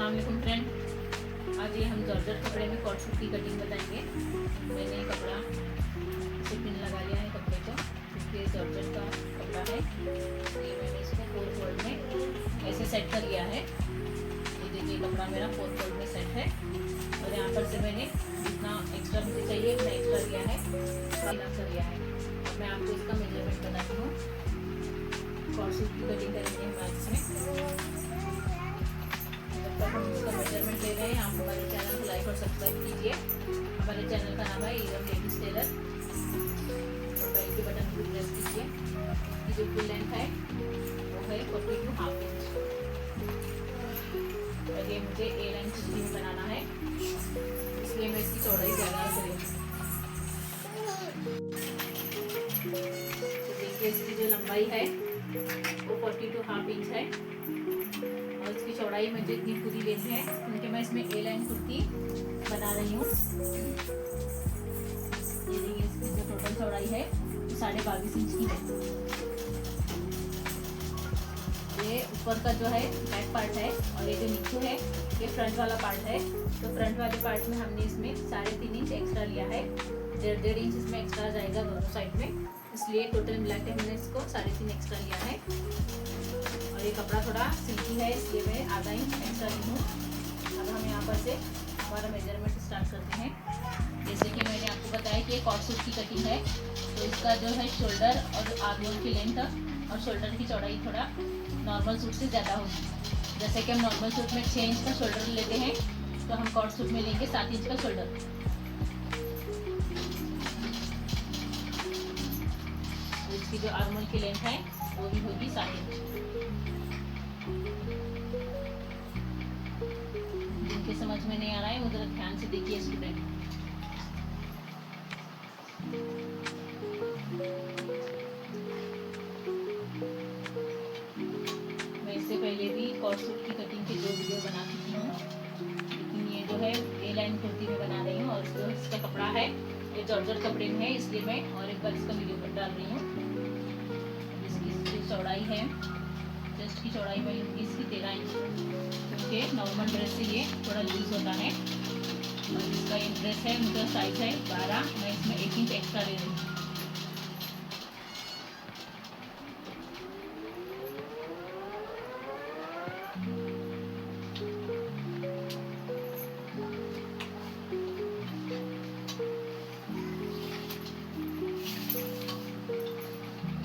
अस्सलाम वालेकुम फ्रेंड। आज ये हम जॉर्जेट कपड़े में कॉट सूट की कटिंग बताएंगे। मैंने कपड़ा से पिन लगा लिया है कपड़े को, क्योंकि जॉर्जेट का कपड़ा है। ये मैंने इसको 4 फोल्ड में ऐसे सेट कर लिया है। ये देखिए कपड़ा मेरा 4 फोल्ड में सेट है और यहाँ पर से मैंने जितना एक्स्ट्रा मुझे चाहिए उतना एक्स्ट्रा लिया है, इतना कर लिया है। अब मैं आपको इसका मेजरमेंट बताती हूँ। कॉट सूट की कटिंग करेंगे हम आज इसमें। हम इसका मेजरमेंट ले रहे हैं। आप हमारे चैनल को लाइक और सब्सक्राइब कीजिए। हमारे चैनल का नाम है ईरम लेडीज टेलर। बेल के बटन को प्रेस कीजिए। इसकी जो फुल लेंथ है वो है 42.5 इंच और ये मुझे ए लाइन स्टिचिंग बनाना है, इसलिए मैं इसकी चौड़ाई ज़्यादा करूँगी। तो देखिए इसकी जो लंबाई है वो 42.5 इंच है और इसकी चौड़ाई मुझे इतनी पूरी लेनी है, क्योंकि मैं इसमें ए लाइन कुर्ती बना रही हूँ। ये देखिए इसकी जो टोटल चौड़ाई है वो 22.5 इंच की है। ये ऊपर का जो है बैक पार्ट है और ये जो नीचे है ये फ्रंट वाला पार्ट है। तो फ्रंट वाले पार्ट में हमने इसमें 3.5 इंच एक्स्ट्रा लिया है। 1.5 इंच इसमें एक्स्ट्रा जाएगा दोनों साइड में, इसलिए टोटल मिला के हमने इसको 3.5 एक्स्ट्रा लिया है। और ये कपड़ा थोड़ा सिल्की है, इसलिए मैं आधा इंच एक्स्ट्रा ली हूँ। अब हम यहाँ पर से हमारा मेजरमेंट स्टार्ट करते हैं। जैसे कि मैंने आपको बताया कि ये कॉट सूट की कटिंग है, तो इसका जो है शोल्डर और आर्म होल की लेंथ और शोल्डर की चौड़ाई थोड़ा नॉर्मल सूट से ज़्यादा होगी। जैसे कि हम नॉर्मल सूट में 6 इंच का शोल्डर लेते हैं, तो हम कॉट सूट में लेंगे 7 इंच का शोल्डर। इसकी जो आर्म होल की लेंथ है वो भी होगी 7 इंच। जिनके समझ में नहीं आ रहा है वो जरा ध्यान से देखिए स्टूडेंट। मैं इससे पहले भी कॉट सूट की कटिंग के 2 वीडियो बना चुकी हूँ, लेकिन ये जो है ए लाइन कुर्ती में बना रही हूँ और जो इसका कपड़ा है ये जॉर्जेट कपड़े में है, इसलिए मैं और एक बार इसका वीडियो पर डाल रही हूँ। इसकी जो चौड़ाई है, चेस्ट की चौड़ाई में इसकी 13 इंच, क्योंकि नॉर्मल ड्रेस से ये थोड़ा लूज होता है। और इसका ये ड्रेस है, मुझे साइज है 12, मैं इसमें 1 इंच एक्स्ट्रा ले रही हूँ।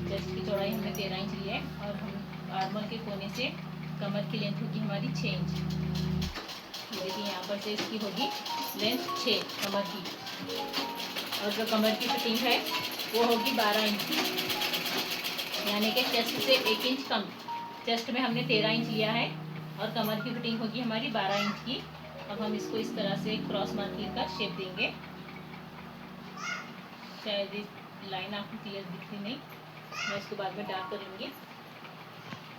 चेस्ट की चौड़ाई हमने 13 इंच ली है और हम आर्मल के कोने से कमर की लेंथ होगी हमारी 6 इंच। ये देखिए यहाँ पर से इसकी होगी लेंथ 6 कमर की, और जो कमर की फिटिंग है वो होगी 12 इंच की, यानी कि चेस्ट से 1 इंच कम। चेस्ट में हमने 13 इंच लिया है और कमर की फिटिंग होगी हमारी 12 इंच की। अब हम इसको इस तरह से क्रॉस मार्किंग का शेप देंगे। शायद ये लाइन आपको क्लियर दिखती नहीं, मैं इसको बाद में डार्क करूँगी।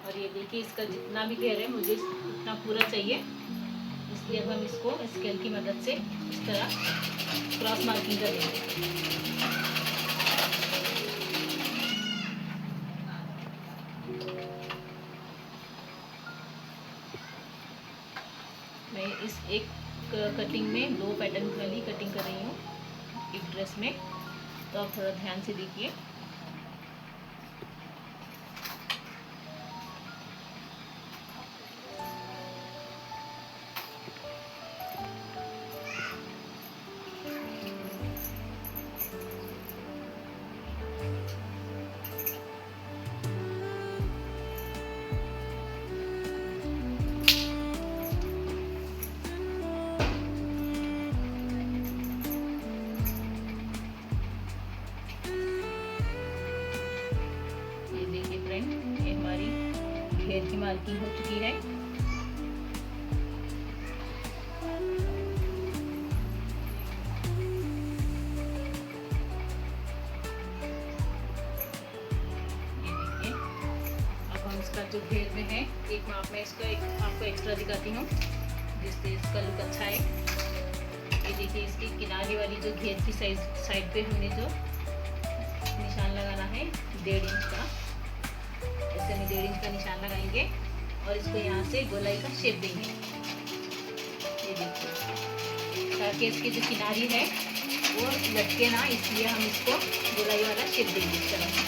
और ये देखिए इसका जितना भी घेर है मुझे उतना पूरा चाहिए, इसलिए अब हम इसको स्केल की मदद से इस तरह क्रॉस मार्किंग करेंगे। मैं इस एक कटिंग में 2 पैटर्न वाली कटिंग कर रही हूँ एक ड्रेस में, तो आप थोड़ा ध्यान से देखिए। ये हमारी घेर की मार्किंग हो चुकी है। ये देखिए अब हम इसका जो घेर में है, एक माप में इसका एक आपको एक्स्ट्रा दिखाती हूँ जिससे इसका लुक अच्छा है। ये देखिए इसकी किनारे वाली जो घेर की साइड पे हमने जो निशान लगाना है 1.5 इंच का, ऐसे में 1.5 इंच का निशान लगाएंगे और इसको यहाँ से गोलाई का शेप देंगे। ये देखिए, ताकि इसकी जो किनारी है वो लटके ना, इसलिए हम इसको गोलाई वाला शेप देंगे इस तरह से।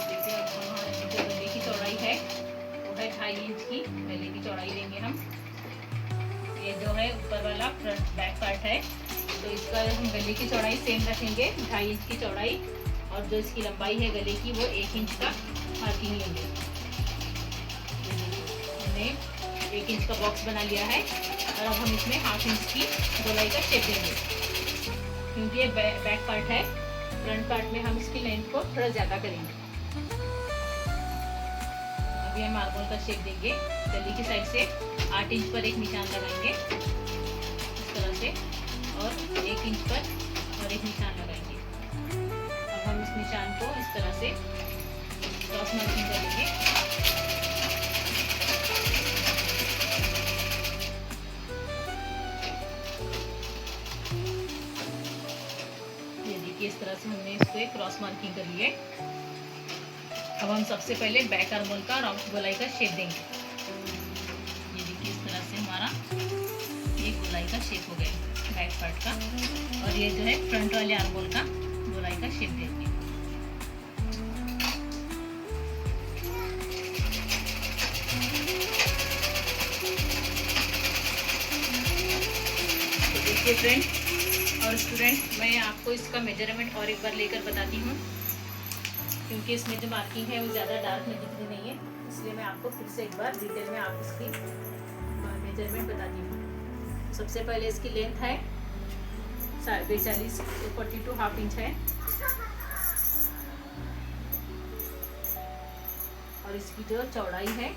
देखिए अब हमारी जो गले की चौड़ाई है वो है 2.5 इंच की गले की चौड़ाई लेंगे हम। ये जो है ऊपर वाला फ्रंट बैक पार्ट है, तो इसका हम गले की चौड़ाई सेम रखेंगे 2.5 इंच की चौड़ाई, और जो इसकी लंबाई है गले की वो 1 इंच का मार्किंग लेंगे। हमने 1 इंच का बॉक्स बना लिया है और अब हम इसमें 1/2 इंच की गोलाई का शेप देंगे। क्योंकि ये बैक पार्ट है, फ्रंट पार्ट में हम इसकी लेंथ को थोड़ा ज़्यादा करेंगे। अभी हम आर्मोल का शेप देंगे। गले की साइड से 8 इंच पर एक निशान लगाएंगे इस तरह से, और 1 इंच पर और एक निशान लगाएंगे। अब हम इस निशान को इस तरह से क्रॉस मार्किंग करेंगे। ये देखिए, इस तरह से हमने इसको एक क्रॉस मार्किंग कर ली है। अब हम सबसे पहले बैक आर्मोल का राउंड गोलाई का शेप देंगे। ये देखिए, इस तरह से हमारा एक गोलाई का शेप हो गया बैक पार्ट का, और ये जो है फ्रंट वाले आर्मोल का गोलाई का शेप देंगे। तो देखिए फ्रेंड और स्टूडेंट, मैं आपको इसका मेजरमेंट और एक बार लेकर बताती हूँ, क्योंकि इसमें जो मार्किंग है वो ज़्यादा डार्क में दिख रही नहीं है, इसलिए मैं आपको फिर से एक बार डिटेल में आप इसकी मेजरमेंट बताती हूँ। सबसे पहले इसकी लेंथ है 42, 42.5 इंच है, और इसकी जो चौड़ाई है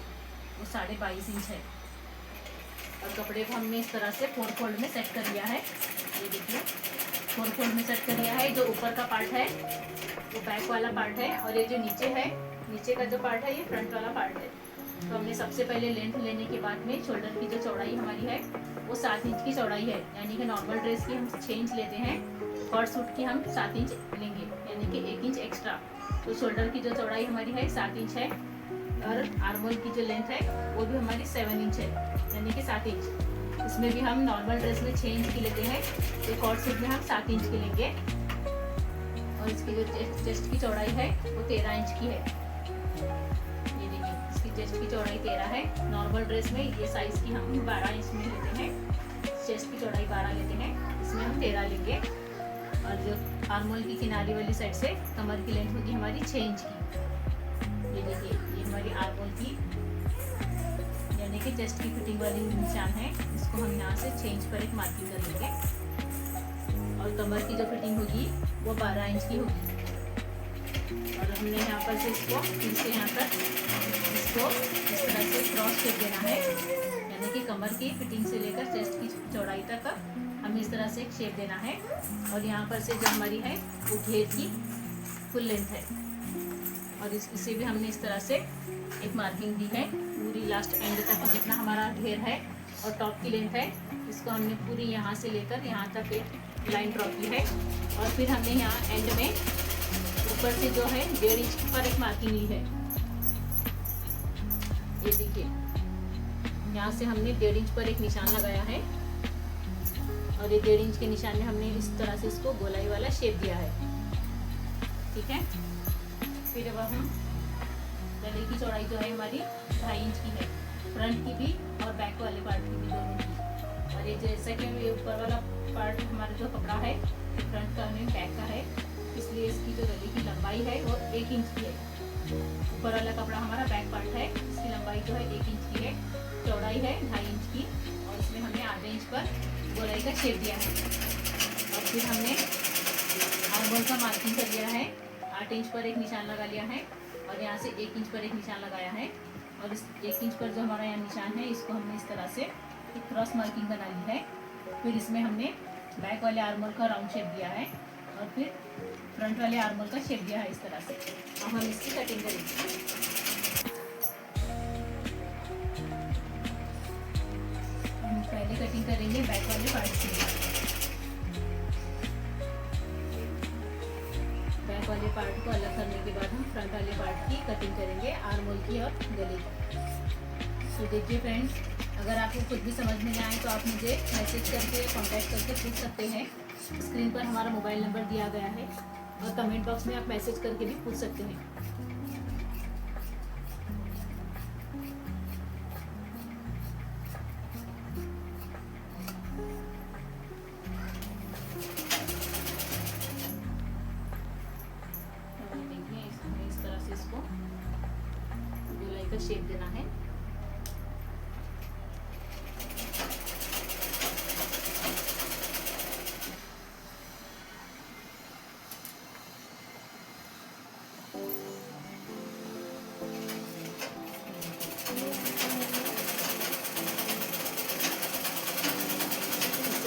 वो 22.5 इंच है। और कपड़े को हमने इस तरह से 4 फोल्ड में सेट कर लिया है। ये देखिए, 4 फोल्ड में सेट कर लिया है। जो ऊपर का पार्ट है वो बैक वाला पार्ट है, और ये जो नीचे है, नीचे का जो पार्ट है ये फ्रंट वाला पार्ट है। तो हमने सबसे पहले लेंथ लेने के बाद में शोल्डर की जो चौड़ाई हमारी है वो 7 इंच की चौड़ाई है, यानी कि नॉर्मल ड्रेस की हम 6 इंच लेते हैं, कॉट सूट की हम 7 इंच लेंगे, यानी कि 1 इंच एक्स्ट्रा। तो शोल्डर की जो चौड़ाई हमारी है 7 इंच है, और आर्मोल की जो लेंथ है वो भी हमारी 7 इंच है, यानी कि 7 इंच। इसमें भी हम नॉर्मल ड्रेस में 6 इंच की लेते हैं, तो कॉट सूट में हम 7 इंच की लेंगे। और इसकी जो चेस्ट की चौड़ाई है वो 13 इंच की है। ये देखिए, इसकी चेस्ट की चौड़ाई 13 है। नॉर्मल ड्रेस में ये साइज की हम 12 इंच में लेते हैं, चेस्ट की चौड़ाई 12 लेते हैं, इसमें हम 13 लेंगे। और जो आर्मोल की किनारी वाली साइड से कमर की लेंथ होगी हमारी 6 इंच की। ये देखिए, ये हमारी आर्मोल की यानी कि चेस्ट की फिटिंग वाली निशान है, इसको हम यहाँ से 6 इंच पर एक मार्किंग कर लेंगे। और कमर की जो फिटिंग होगी वो 12 इंच की होगी। और हमने यहाँ पर से इसको फिर से यहाँ पर इसको इस तरह से क्रॉस शेप देना है, यानी कि कमर की फिटिंग से लेकर चेस्ट की चौड़ाई तक हमें इस तरह से एक शेप देना है। और यहाँ पर से जो हमारी है वो घेर की फुल लेंथ है, और इसे भी हमने इस तरह से एक मार्किंग दी है पूरी लास्ट एंड तक। जितना हमारा घेर है और टॉप की लेंथ है, इसको हमने पूरी यहाँ से लेकर यहाँ तक एक लाइन ड्रॉ की है। और फिर हमने यहाँ एंड में ऊपर से जो है 1.5 इंच पर एक मार्किंग ली है। ये देखिए, यहाँ से हमने 1.5 इंच पर एक निशान लगाया है, और ये 1.5 इंच के निशान में हमने इस तरह से इसको गोलाई वाला शेप दिया है। ठीक है, फिर अब हम गले की चौड़ाई जो है हमारी 2.5 इंच की है, फ्रंट की भी और बैक वाले पार्ट की भी, दोनों की। और ये जैसा कि ये ऊपर वाला पार्ट हमारा जो कपड़ा है फ्रंट का नहीं बैक का है, इसलिए इसकी जो गले की लंबाई है वो 1 इंच की है। ऊपर वाला कपड़ा हमारा बैक पार्ट है, इसकी लंबाई जो है 1 इंच की है, चौड़ाई है 2.5 इंच की, और इसमें हमने आधे इंच पर गोलाई का शेप दिया है। और फिर हमने आर्मोल का मार्किंग कर लिया है, 8 इंच पर एक निशान लगा लिया है, और यहाँ से 1 इंच पर एक निशान लगाया है। और इस 1 इंच पर जो हमारा यहाँ निशान है, इसको हमने इस तरह से एक क्रॉस मार्किंग बना ली है। फिर इसमें हमने बैक वाले आर्मोल का राउंड शेप दिया है, और फिर फ्रंट वाले आर्मोल का शेप दिया है इस तरह से। अब हम इसकी कटिंग करेंगे। हम पहले कटिंग करेंगे बैक वाले पार्ट की। बैक वाले पार्ट को अलग करने के बाद हम फ्रंट वाले पार्ट की कटिंग करेंगे, आर्म होल की और गले की। तो देखिए फ्रेंड्स, अगर आपको कुछ भी समझ में ना आए तो आप मुझे मैसेज करके कांटेक्ट करके पूछ सकते हैं। स्क्रीन पर हमारा मोबाइल नंबर दिया गया है और कमेंट बॉक्स में आप मैसेज करके भी पूछ सकते हैं। देखिए इस तरह से इसको गोलाई का शेप देना है।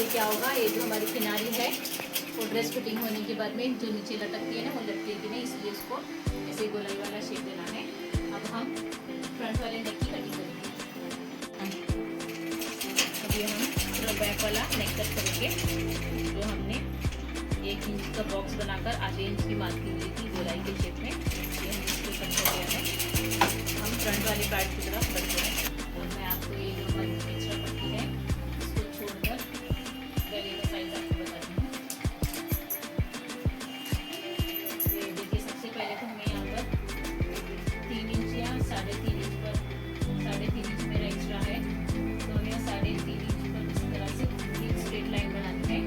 क्या होगा, ये जो हमारी किनारी है वो ड्रेस फिटिंग होने के बाद में जो नीचे लटकती है ना वो लटकेगी नहीं, इसलिए इसको ऐसे गोलाई वाला शेप देना है। अब हम फ्रंट वाले नेक की कटिंग करेंगे। अभी हम बैक वाला नेक कट करेंगे। जो हमने 1 इंच का बॉक्स बनाकर आधे इंच की मार्किंग ली थी गोलाई के शेप में, ये हमने इसको कट कर लिया है। हम फ्रंट वाले पार्ट की तरफ बढ़ते हैं। और मैं आपको ये जो हमारी एक्स्ट्रा पट्टी है इसको छोड़कर गले का साइज आपको बताती हूँ। ये देखिए, सबसे पहले तो हमें यहाँ पर 3 इंच या 3.5 इंच पर 3.5 इंच मेरा एक्स्ट्रा है, तो हमें 3.5 इंच पर इस तरह से एक स्ट्रेट लाइन बनानी है।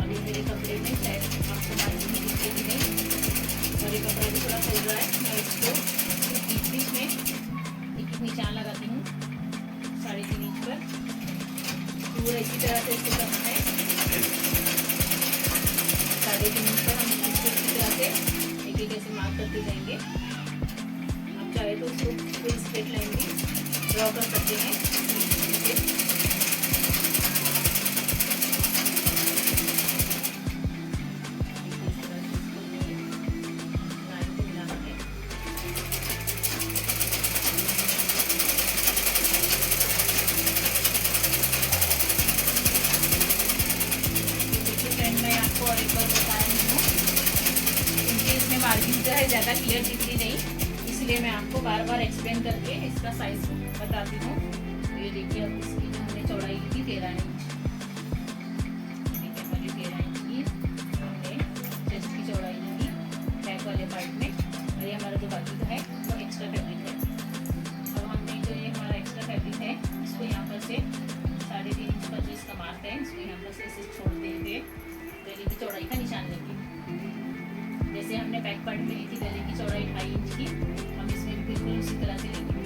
अभी मेरे कपड़े में शायद आपको मार्जिन में दिखेगी नहीं और ये कपड़ा भी थोड़ा फैल रहा है। मैं इसको बीच में एक निशान लगाती हूँ 3.5 इंच पर। पूरा इसी तरह से इसको करना है। 3.5 इंच पर हम इसको इसी तरह से एक एक ऐसे मार्क करते जाएंगे। आप चाहे तो उसको फुल स्ट्रेट लाइन भी ड्रॉ कर सकते हैं। और एक बार बता रही हूँ, क्योंकि इसमें मार्जिन जो है ज़्यादा क्लियर दिखती नहीं, इसलिए मैं आपको बार बार एक्सप्लेन करके इसका साइज बताती हूँ। ये देखिए, अब इसकी जो हमने चौड़ाई ली थी 13 इंच, देखिए हमारी 13 इंच की हमने चेस्ट की चौड़ाई ली थी बैक वाले पार्ट में, और ये हमारा जो बाकी का है वो एक्स्ट्रा फैब्रिक है। अब हमने जो ये हमारा एक्स्ट्रा फैब्रिक है इसको यहाँ पर से 3.5 इंच का जो इसका मार्क है इसको यहाँ पर से इसे छोड़ देंगे गले की चौड़ाई का निशान लेके। जैसे हमने बैक पार्ट में ली थी गले की चौड़ाई 2.5 इंच की, हम इसमें भी बिल्कुल उसी तरह से लेंगे।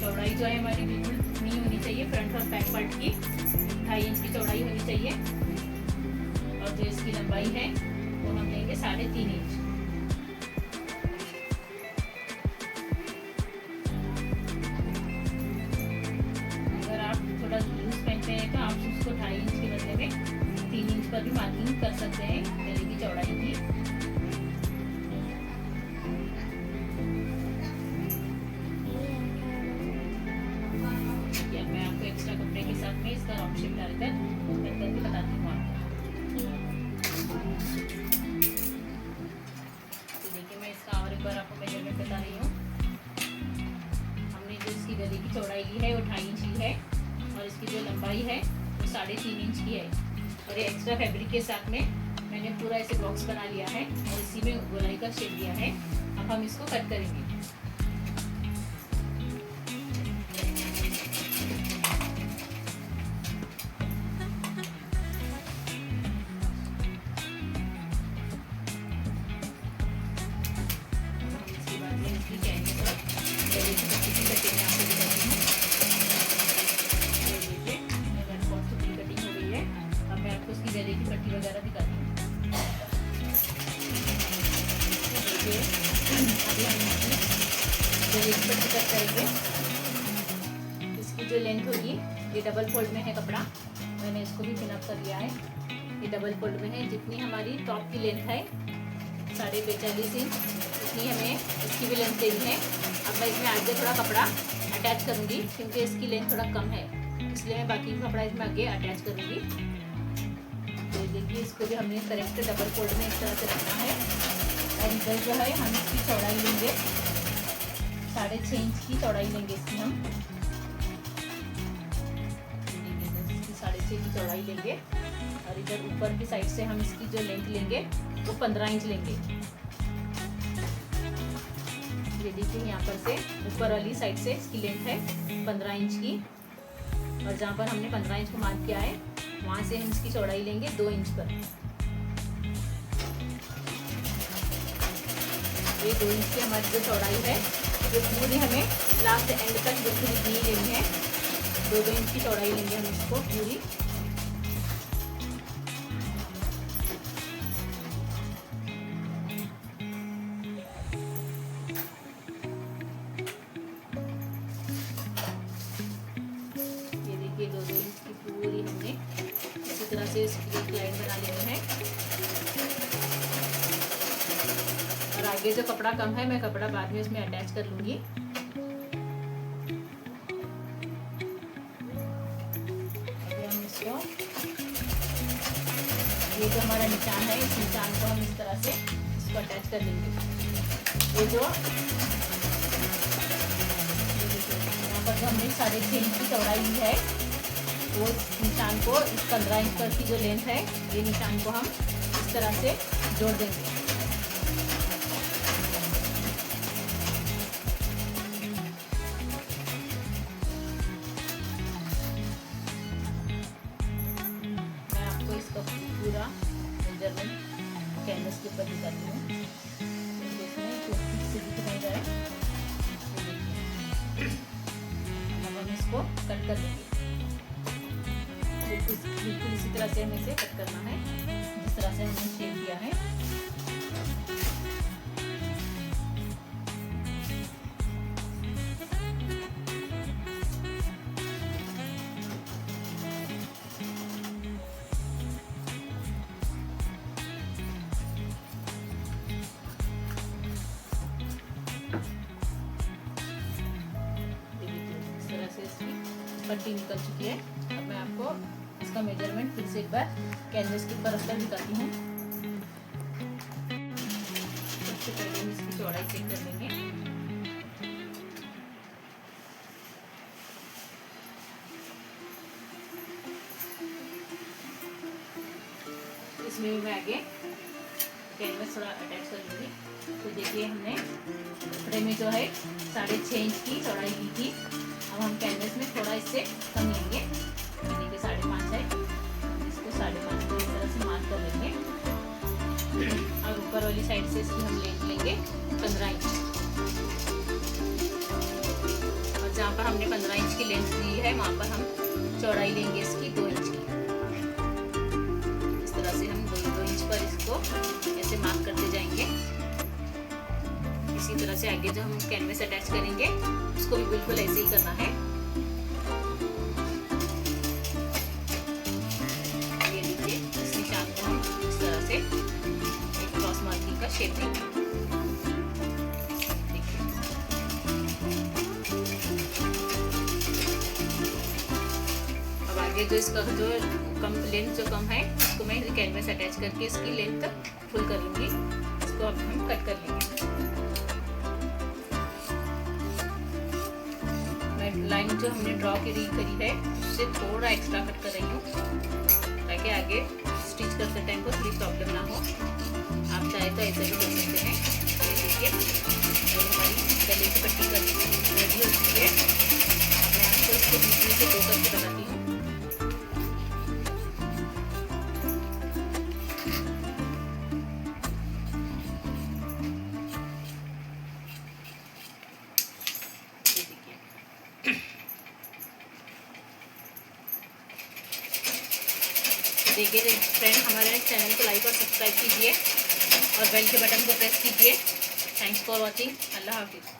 चौड़ाई जो है हमारी बिल्कुल नहीं होनी चाहिए, फ्रंट और बैक पार्ट की 2.5 इंच की चौड़ाई होनी चाहिए। और जो इसकी लंबाई है वो हम लेंगे 3.5 इंच। अगर आप थोड़ा लूज पहनते हैं तो आप उसको 2.5 इंच के बदले में 3 इंच पर भी मार्किंग कर सकते हैं गले की चौड़ाई की। या मैं आपको एक्स्ट्रा कपड़े के साथ में इसका राउंड शेप डालकर कट करके बताती हूँ आपको। तो देखिए, मैं इसका और एक बार आपको मेजरमेंट बता रही हूँ। हमने जो इसकी गले की चौड़ाई ली है वो 2.5 इंच की है और इसकी जो लंबाई है वो 3.5 इंच की है। और ये एक्स्ट्रा फैब्रिक के साथ में मैंने पूरा ऐसे बॉक्स बना लिया है और इसी में गोलाई का शेप दिया है। अब हम इसको कट करेंगे। इसके बाद में इसकी कैनवस और गले की पट्टी की कटिंग मैं आपको दिखाती हूँ। कटिंग हो गई है। अब मैं आपको उसकी गले की पट्टी वगैरह दिखाती हूँ। देखिए, अभी हम इसकी गले की पट्टी कट करेंगे। इसकी जो लेंथ होगी, ये डबल फोल्ड में है कपड़ा, मैंने इसको भी पिन अप कर लिया है। ये डबल फोल्ड में है। जितनी हमारी टॉप की लेंथ है 45.5 इंच, उतनी हमें इसकी भी लेंथ देनी है। अब मैं इसमें आगे थोड़ा कपड़ा अटैच करूँगी क्योंकि इसकी लेंथ थोड़ा कम है, इसलिए मैं बाकी का कपड़ा इसमें आगे अटैच करूँगी। तो देखिए, इसको भी हमने करेक्ट डबल फोल्ड में इस तरह से रखना है। और इधर जो है हम इसकी चौड़ाई लेंगे 6.5 इंच की चौड़ाई लेंगे इसकी हम। इसकी 6.5 की चौड़ाई लेंगे और इधर ऊपर की साइड से हम इसकी जो लेंथ लेंगे वो 15 इंच लेंगे। ये देखिए यहाँ पर से ऊपर वाली साइड से इसकी लेंथ है 15 इंच की और जहाँ पर हमने 15 इंच को मार्क किया है वहाँ से हम इसकी चौड़ाई लेंगे 2 इंच पर। ये 2 इंच की हमारी जो चौड़ाई है ये पूरी हमें लास्ट एंड तक बिल्कुल इतनी लेनी है। 2 इंच की चौड़ाई लेंगे हम इसको पूरी। ये देखिए 2 इंच की पूरी हमने इसी तरह से एक लाइन बना लेनी है। और आगे जो कपड़ा कम है मैं कपड़ा बाद में इसमें अटैच कर लूंगी। अभी हम इसको ये जो हमारा निशान है इस निशान को हम इस तरह से इसको अटैच कर लेंगे। ये जो यहाँ पर जो हमने 6.5 इंच की चौड़ाई ली है वो निशान को इस 15 इंच पर की जो लेंथ है ये निशान को हम इस तरह से जोड़ देंगे। मैं आपको इसका पूरा मेजरमेंट कैनवस के ऊपर दिखाती हूँ इसमें कुछ ठीक से दिख नहीं रहा है। अब हम इसको कट कर देंगे। बिल्कुल इसी तरह से हमें इसे कट करना है जिस तरह से हमने शेप दिया है। इस तरह से इसकी पट्टी निकल चुकी है। अब मैं आपको इसका मेजरमेंट फिर से एक बार कैनवस के ऊपर रखकर दिखाती हूँ। सबसे पहले हम इसकी चौड़ाई चेक कर लेंगे। इसमें मैं आगे कैनवस थोड़ा अटैच कर लूँगी। तो देखिए हमने कपड़े में जो है 6.5 इंच की चौड़ाई ली थी। अब हम कैनवस में थोड़ा इससे कम लेंगे। 5.5 है इसको 5.5 को इस तरह से मार्क कर लेंगे और ऊपर वाली साइड से इसकी हम लेंथ लेंगे 15 इंच और जहाँ पर हमने 15 इंच की लेंथ ली है वहाँ पर हम चौड़ाई लेंगे इसकी 2 इंच की। इस तरह से हम 2 इंच पर इसको ऐसे मार्क करते जाएंगे। इसी तरह से आगे जो हम कैनवस अटैच करेंगे उसको भी बिल्कुल ऐसे ही करना है। एक क्रॉस मार्किंग का शेप देंगे। अब आगे जो इसका जो लेंथ जो कम है उसको मैं कैनवस अटैच करके इसकी लेंथ फुल कर लूंगी। इसको अब हम कट कर लेंगे। मैं लाइन जो हमने ड्रॉ करी है उससे थोड़ा एक्स्ट्रा कट कर रही हूँ ताकि आगे स्टिच करते टाइम को थोड़ी प्रॉब्लम ना हो। आप चाहे तो ऐसे भी कर सकते हैं। देखिए तो हमारी गले की पट्टी रेडी हो चुकी है। मैं आपको इसको बीच में से 2 करके बनाती हूँ। देखिए फ्रेंड हमारे चैनल को लाइक और सब्सक्राइब कीजिए और बेल के बटन को प्रेस कीजिए। Thanks for watching. अल्लाह हाफिज़।